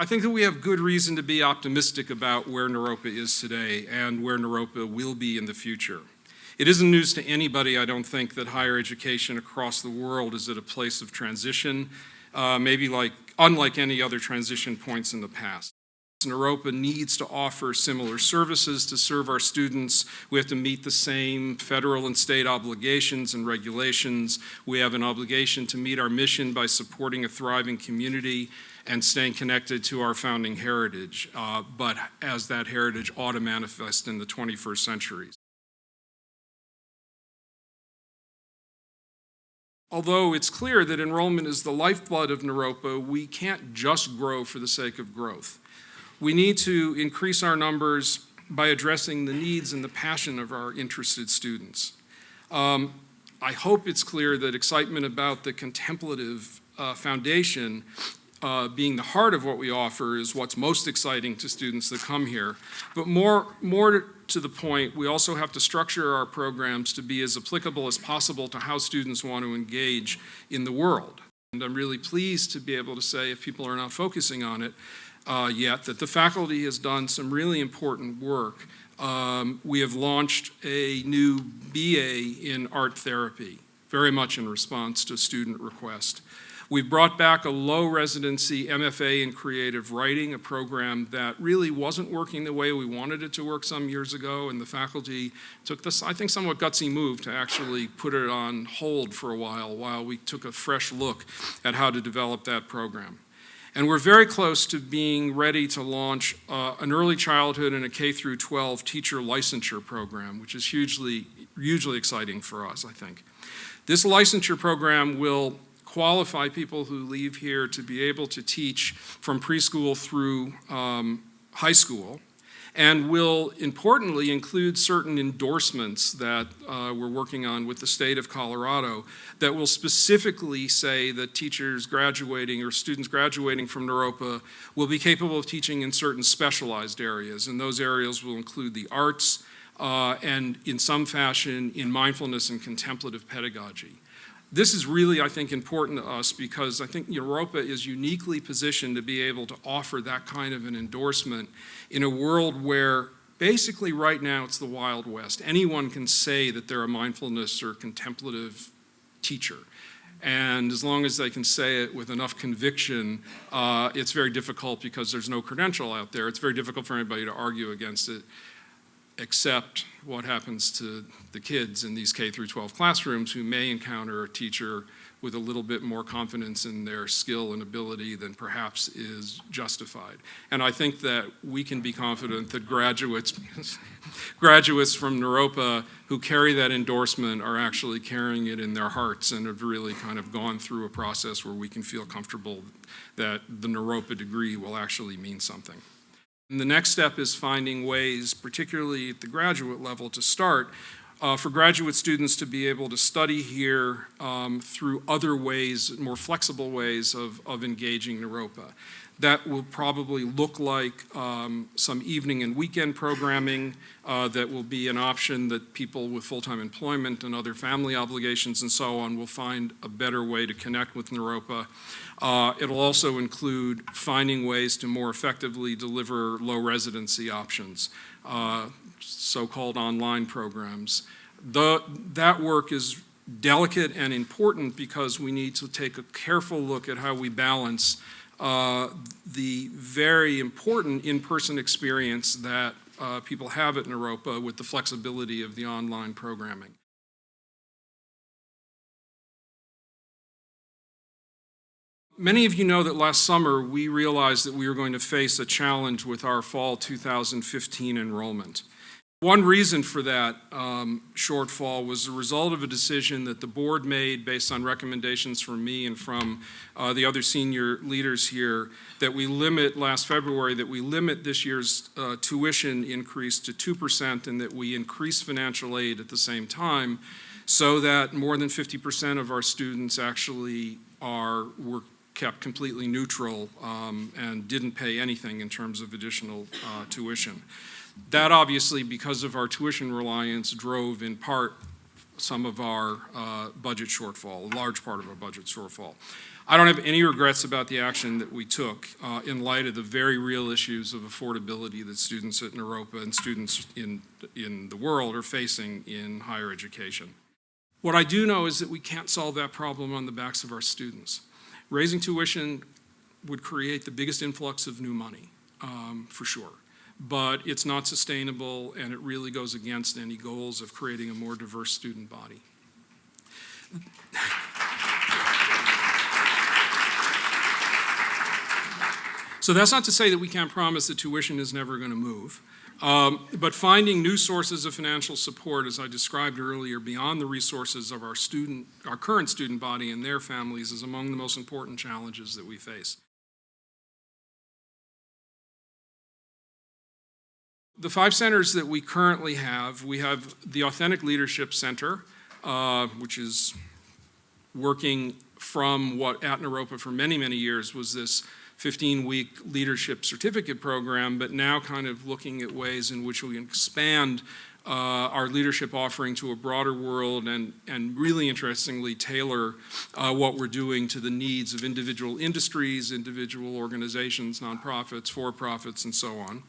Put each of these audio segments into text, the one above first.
I think that we have good reason to be optimistic about where Naropa is today and where Naropa will be in the future. It isn't news to anybody, I don't think, that higher education across the world is at a place of transition, unlike any other transition points in the past. Naropa needs to offer similar services to serve our students. We have to meet the same federal and state obligations and regulations. We have an obligation to meet our mission by supporting a thriving community and staying connected to our founding heritage, but as that heritage ought to manifest in the 21st century. Although it's clear that enrollment is the lifeblood of Naropa, we can't just grow for the sake of growth. We need to increase our numbers by addressing the needs and the passion of our interested students. I hope it's clear that excitement about the contemplative foundation being the heart of what we offer is what's most exciting to students that come here. But more to the point, we also have to structure our programs to be as applicable as possible to how students want to engage in the world. And I'm really pleased to be able to say, if people are not focusing on it yet, that the faculty has done some really important work. We have launched a new BA in art therapy, very much in response to student request. We've brought back a low residency MFA in creative writing, a program that really wasn't working the way we wanted it to work some years ago, and the faculty took this, I think, somewhat gutsy move to actually put it on hold for a while we took a fresh look at how to develop that program. And we're very close to being ready to launch an early childhood and a K-12 teacher licensure program, which is hugely exciting for us, I think. This licensure program will qualify people who leave here to be able to teach from preschool through high school, and will importantly include certain endorsements that we're working on with the state of Colorado that will specifically say that teachers graduating or students graduating from Naropa will be capable of teaching in certain specialized areas, and those areas will include the arts and in some fashion in mindfulness and contemplative pedagogy. This is really, I think, important to us because I think Naropa is uniquely positioned to be able to offer that kind of an endorsement in a world where basically right now it's the Wild West. Anyone can say that they're a mindfulness or contemplative teacher. And as long as they can say it with enough conviction, it's very difficult because there's no credential out there. It's very difficult for anybody to argue against it, except what happens to the kids in these K-12 classrooms who may encounter a teacher with a little bit more confidence in their skill and ability than perhaps is justified. And I think that we can be confident that graduates from Naropa who carry that endorsement are actually carrying it in their hearts and have really kind of gone through a process where we can feel comfortable that the Naropa degree will actually mean something. And the next step is finding ways, particularly at the graduate level, to start for graduate students to be able to study here through other ways, more flexible ways of engaging Naropa. That will probably look like some evening and weekend programming that will be an option that people with full-time employment and other family obligations and so on will find a better way to connect with Naropa. It'll also include finding ways to more effectively deliver low residency options, so-called online programs. That work is delicate and important because we need to take a careful look at how we balance the very important in-person experience that people have at Naropa with the flexibility of the online programming. Many of you know that last summer we realized that we were going to face a challenge with our fall 2015 enrollment. One reason for that shortfall was the result of a decision that the board made based on recommendations from me and from the other senior leaders here that we limit, last February, that we limit this year's tuition increase to 2% and that we increase financial aid at the same time so that more than 50% of our students actually were kept completely neutral and didn't pay anything in terms of additional tuition. That obviously, because of our tuition reliance, drove in part some of our budget shortfall, a large part of our budget shortfall. I don't have any regrets about the action that we took in light of the very real issues of affordability that students at Naropa and students in the world are facing in higher education. What I do know is that we can't solve that problem on the backs of our students. Raising tuition would create the biggest influx of new money, for sure. But it's not sustainable, and it really goes against any goals of creating a more diverse student body. So that's not to say that we can't promise that tuition is never going to move. But finding new sources of financial support, as I described earlier, beyond the resources of our current student body and their families is among the most important challenges that we face. The 5 centers that we currently have, we have the Authentic Leadership Center, which is working from what at Naropa for many, many years was this 15-week leadership certificate program, but now kind of looking at ways in which we can expand our leadership offering to a broader world and really interestingly tailor what we're doing to the needs of individual industries, individual organizations, nonprofits, for-profits, and so on.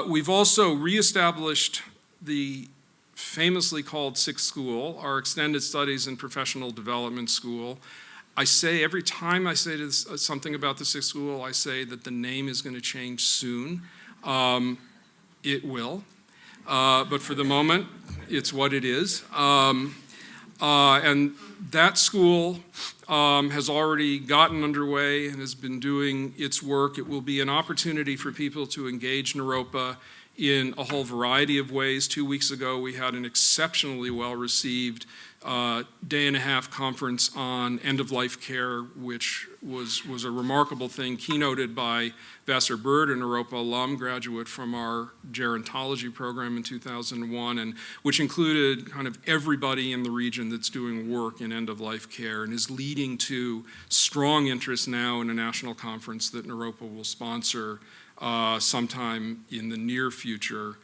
We've also reestablished the famously called Sixth School, our Extended Studies and Professional Development School. I say every time I say something about the Sixth School, I say that the name is going to change soon. It will, but for the moment, it's what it is. And that school has already gotten underway and has been doing its work. It will be an opportunity for people to engage Naropa in a whole variety of ways. 2 weeks ago, we had an exceptionally well-received day-and-a-half conference on end-of-life care, which was a remarkable thing, keynoted by Vassar Bird, a Naropa alum, graduate from our gerontology program in 2001, and which included kind of everybody in the region that's doing work in end-of-life care and is leading to strong interest now in a national conference that Naropa will sponsor sometime in the near future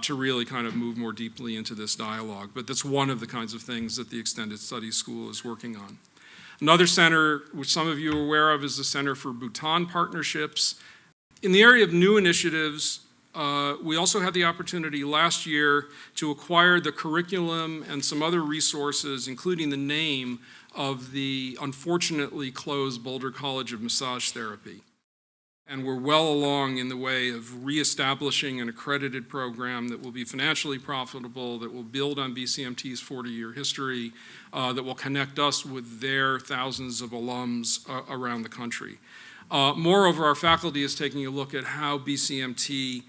to really kind of move more deeply into this dialogue. But that's one of the kinds of things that the Extended Studies School is working on. Another center, which some of you are aware of, is the Center for Bhutan Partnerships. In the area of new initiatives, we also had the opportunity last year to acquire the curriculum and some other resources, including the name of the unfortunately closed Boulder College of Massage Therapy. And we're well along in the way of reestablishing an accredited program that will be financially profitable, that will build on BCMT's 40-year history, that will connect us with their thousands of alums around the country. Moreover, our faculty is taking a look at how BCMT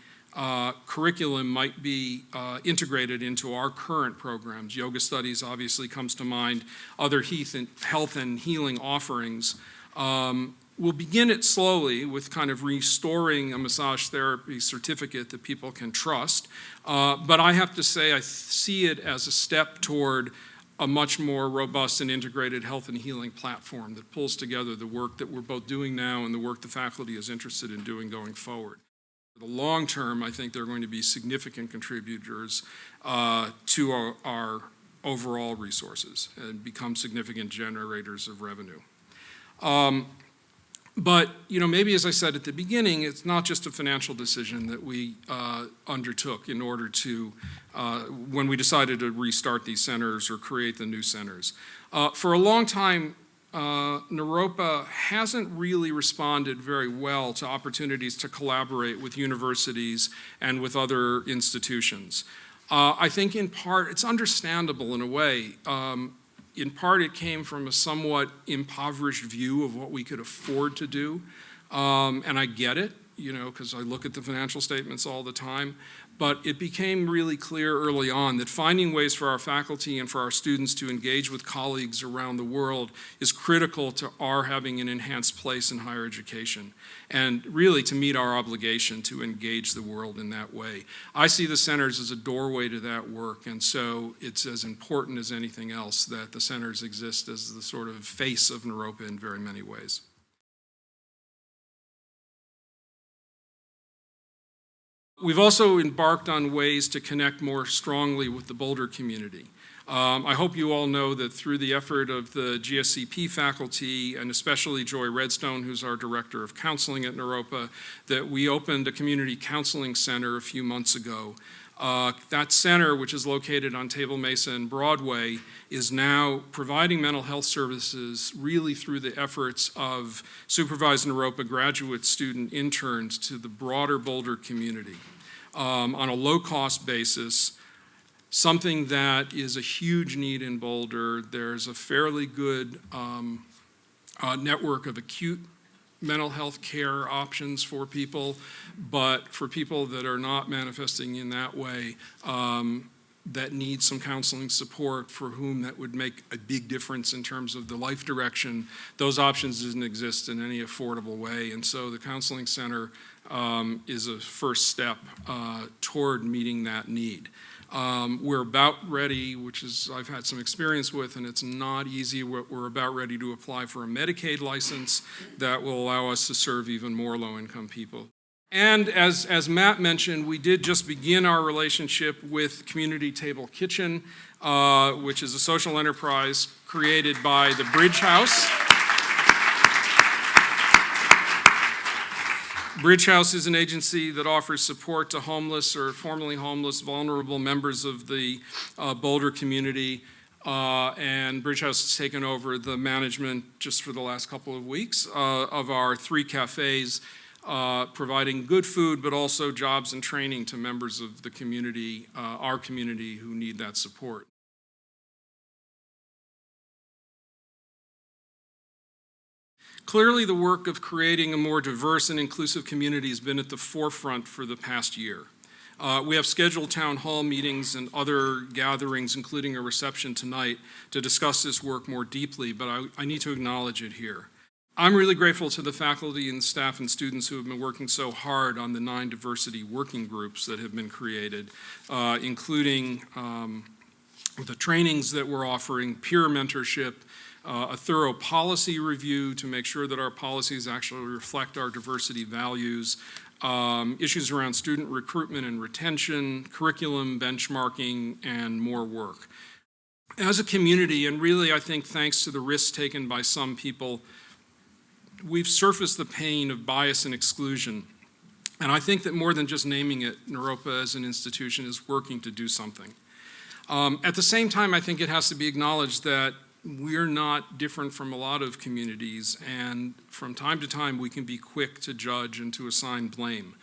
curriculum might be integrated into our current programs. Yoga studies obviously comes to mind, other health and healing offerings. We'll begin it slowly with kind of restoring a massage therapy certificate that people can trust. But I have to say I see it as a step toward a much more robust and integrated health and healing platform that pulls together the work that we're both doing now and the work the faculty is interested in doing going forward. For the long term, I think they're going to be significant contributors to our overall resources and become significant generators of revenue. But, you know, maybe as I said at the beginning, it's not just a financial decision that we undertook in order to, when we decided to restart these centers or create the new centers. For a long time, Naropa hasn't really responded very well to opportunities to collaborate with universities and with other institutions. I think in part, it's understandable in a way. In part, it came from a somewhat impoverished view of what we could afford to do. And I get it, you know, because I look at the financial statements all the time. But it became really clear early on that finding ways for our faculty and for our students to engage with colleagues around the world is critical to our having an enhanced place in higher education, and really to meet our obligation to engage the world in that way. I see the centers as a doorway to that work, and so it's as important as anything else that the centers exist as the sort of face of Naropa in very many ways. We've also embarked on ways to connect more strongly with the Boulder community. I hope you all know that through the effort of the GSCP faculty, and especially Joy Redstone, who's our Director of Counseling at Naropa, that we opened a community counseling center a few months ago. That center, which is located on Table Mesa and Broadway, is now providing mental health services really through the efforts of supervised Naropa graduate student interns to the broader Boulder community on a low-cost basis. Something that is a huge need in Boulder. There's a fairly good network of acute mental health care options for people, but for people that are not manifesting in that way, that need some counseling support, for whom that would make a big difference in terms of the life direction, those options didn't exist in any affordable way. And so the counseling center is a first step toward meeting that need. We're about ready, which is I've had some experience with, and it's not easy. We're about ready to apply for a Medicaid license that will allow us to serve even more low-income people. And as Matt mentioned, we did just begin our relationship with Community Table Kitchen, which is a social enterprise created by the Bridge House. Bridge House is an agency that offers support to homeless or formerly homeless, vulnerable members of the Boulder community, and Bridge House has taken over the management just for the last couple of weeks of our 3 cafes, providing good food, but also jobs and training to members of the community, our community, who need that support. Clearly, the work of creating a more diverse and inclusive community has been at the forefront for the past year. We have scheduled town hall meetings and other gatherings, including a reception tonight, to discuss this work more deeply, but I need to acknowledge it here. I'm really grateful to the faculty and staff and students who have been working so hard on the 9 diversity working groups that have been created, including the trainings that we're offering, peer mentorship, a thorough policy review to make sure that our policies actually reflect our diversity values, issues around student recruitment and retention, curriculum benchmarking, and more work. As a community, and really I think thanks to the risks taken by some people, we've surfaced the pain of bias and exclusion. And I think that more than just naming it, Naropa as an institution is working to do something. At the same time, I think it has to be acknowledged that we're not different from a lot of communities, and from time to time we can be quick to judge and to assign blame.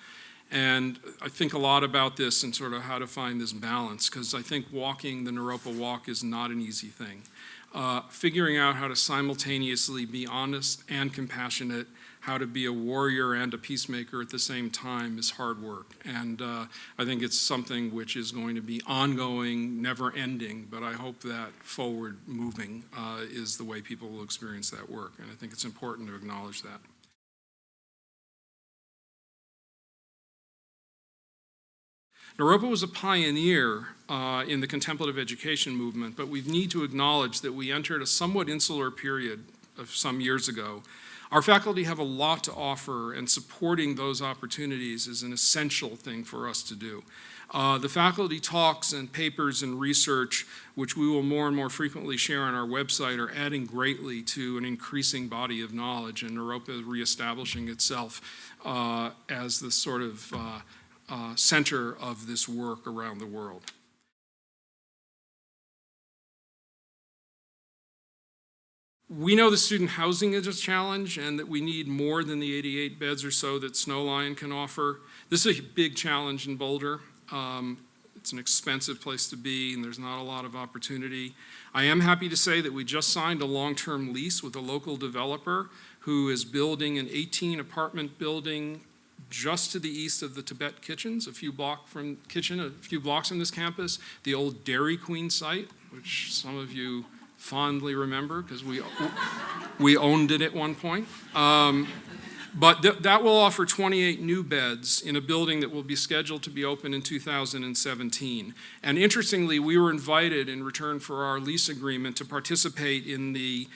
And I think a lot about this and sort of how to find this balance, because I think walking the Naropa walk is not an easy thing. Figuring out how to simultaneously be honest and compassionate, how to be a warrior and a peacemaker at the same time is hard work. And I think it's something which is going to be ongoing, never ending, but I hope that forward moving is the way people will experience that work. And I think it's important to acknowledge that. Naropa was a pioneer in the contemplative education movement, but we need to acknowledge that we entered a somewhat insular period of some years ago. Our faculty have a lot to offer, and supporting those opportunities is an essential thing for us to do. The faculty talks and papers and research, which we will more and more frequently share on our website, are adding greatly to an increasing body of knowledge, and Naropa is reestablishing itself as the sort of center of this work around the world. We know that student housing is a challenge and that we need more than the 88 beds or so that Snowline can offer. This is a big challenge in Boulder. It's an expensive place to be and there's not a lot of opportunity. I am happy to say that we just signed a long-term lease with a local developer who is building an 18-apartment building just to the east of the Tibet Kitchens, a few blocks from this campus, the old Dairy Queen site, which some of you fondly remember because we owned it at one point. But that will offer 28 new beds in a building that will be scheduled to be open in 2017. And interestingly, we were invited in return for our lease agreement to participate in the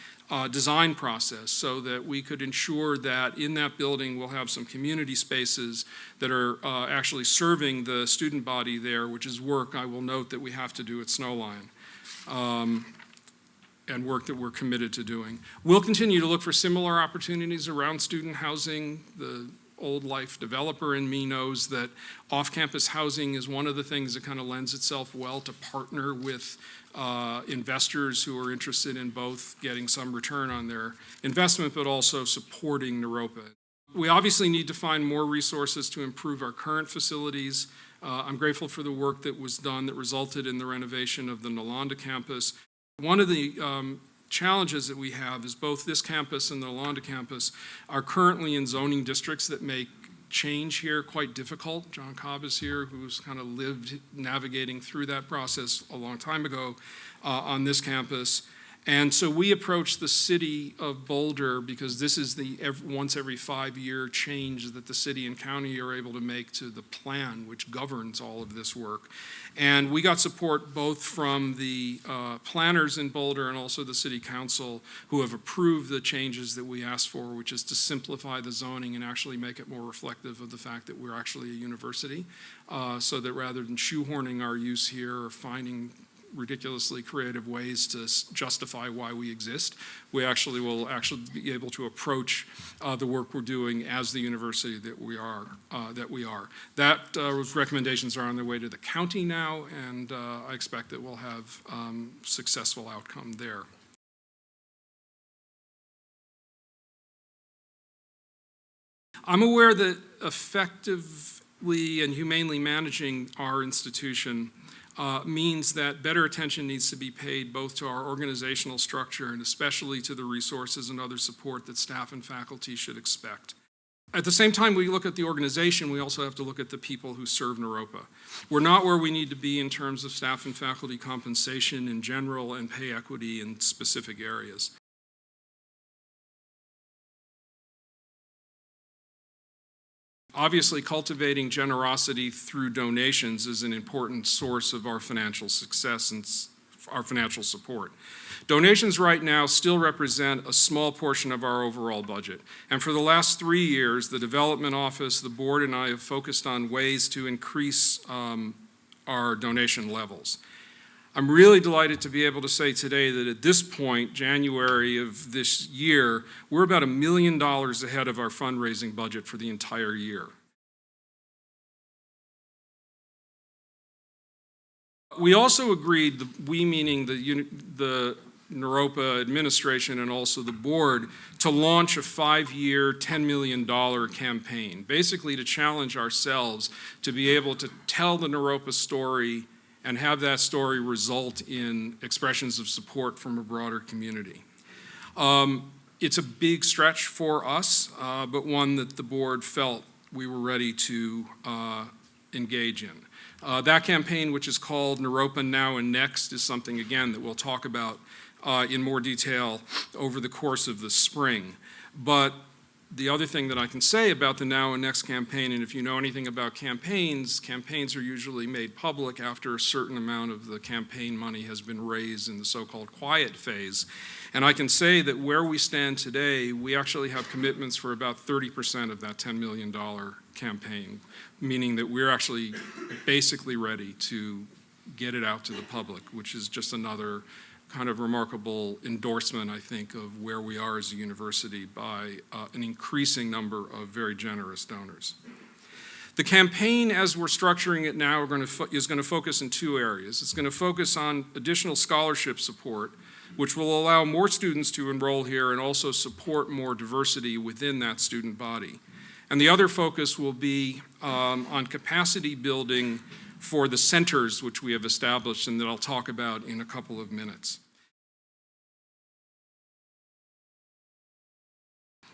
design process so that we could ensure that in that building we'll have some community spaces that are actually serving the student body there, which is work I will note that we have to do at Snowline. and work that we're committed to doing. We'll continue to look for similar opportunities around student housing. The old Lief developer in me knows that off-campus housing is one of the things that kind of lends itself well to partner with investors who are interested in both getting some return on their investment, but also supporting Naropa. We obviously need to find more resources to improve our current facilities. I'm grateful for the work that was done that resulted in the renovation of the Nalanda campus. One of the challenges that we have is both this campus and the Nalanda campus are currently in zoning districts that make change here quite difficult. John Cobb is here, who's kind of lived navigating through that process a long time ago on this campus. And so we approached the city of Boulder, because this is the once every 5-year change that the city and county are able to make to the plan which governs all of this work. And we got support both from the planners in Boulder and also the city council, who have approved the changes that we asked for, which is to simplify the zoning and actually make it more reflective of the fact that we're actually a university, so that rather than shoehorning our use here or finding ridiculously creative ways to justify why we exist, we actually will be able to approach the work we're doing as the university that we are. Those recommendations are on their way to the county now, and I expect that we'll have successful outcome there. I'm aware that effectively and humanely managing our institution means that better attention needs to be paid both to our organizational structure and especially to the resources and other support that staff and faculty should expect. At the same time we look at the organization, we also have to look at the people who serve Naropa. We're not where we need to be in terms of staff and faculty compensation in general and pay equity in specific areas. Obviously, cultivating generosity through donations is an important source of our financial success and our financial support. Donations right now still represent a small portion of our overall budget. And for the last 3 years, the Development Office, the board, and I have focused on ways to increase our donation levels. I'm really delighted to be able to say today that at this point, January of this year, we're about $1 million ahead of our fundraising budget for the entire year. We also agreed, we meaning the Naropa administration and also the board, to launch a 5-year, $10 million campaign, basically to challenge ourselves to be able to tell the Naropa story and have that story result in expressions of support from a broader community. It's a big stretch for us, but one that the board felt we were ready to engage in. That campaign, which is called Naropa Now and Next, is something, again, that we'll talk about in more detail over the course of the spring. But the other thing that I can say about the Now and Next campaign, and if you know anything about campaigns, campaigns are usually made public after a certain amount of the campaign money has been raised in the so-called quiet phase. And I can say that where we stand today, we actually have commitments for about 30% of that $10 million campaign, meaning that we're actually basically ready to get it out to the public, which is just another kind of remarkable endorsement, I think, of where we are as a university by an increasing number of very generous donors. The campaign, as we're structuring it now, is going to focus in 2 areas. It's going to focus on additional scholarship support, which will allow more students to enroll here and also support more diversity within that student body. And the other focus will be on capacity building for the centers which we have established and that I'll talk about in a couple of minutes.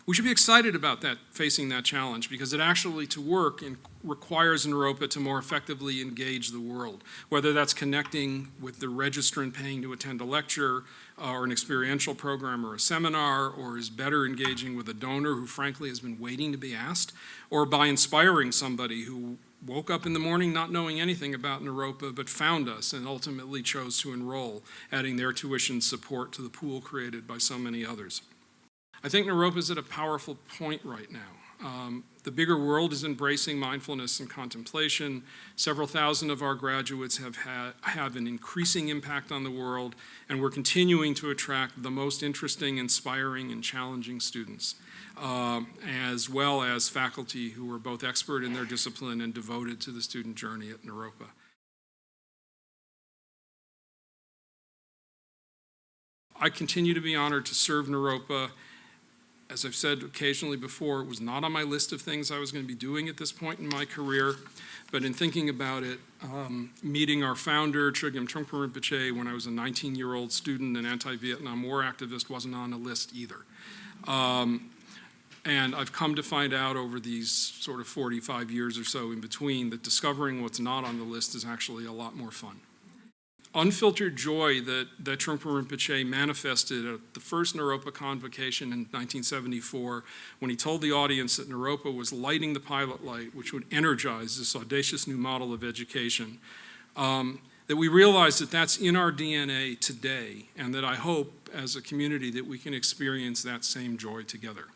We should be excited about that, facing that challenge, because it actually, to work, requires Naropa to more effectively engage the world, whether that's connecting with the registrant paying to attend a lecture or an experiential program or a seminar, or is better engaging with a donor who frankly has been waiting to be asked, or by inspiring somebody who woke up in the morning not knowing anything about Naropa but found us and ultimately chose to enroll, adding their tuition support to the pool created by so many others. I think Naropa is at a powerful point right now. The bigger world is embracing mindfulness and contemplation. Several thousand of our graduates have an increasing impact on the world, and we're continuing to attract the most interesting, inspiring, and challenging students, as well as faculty who are both expert in their discipline and devoted to the student journey at Naropa. I continue to be honored to serve Naropa. As I've said occasionally before, it was not on my list of things I was going to be doing at this point in my career, but in thinking about it, meeting our founder, Chogyam Trungpa Rinpoche, when I was a 19-year-old student and anti-Vietnam War activist, wasn't on a list either. And I've come to find out over these sort of 45 years or so in between that discovering what's not on the list is actually a lot more fun. Unfiltered joy that Trungpa Rinpoche manifested at the first Naropa convocation in 1974 when he told the audience that Naropa was lighting the pilot light, which would energize this audacious new model of education, that we realize that that's in our DNA today, and that I hope as a community that we can experience that same joy together.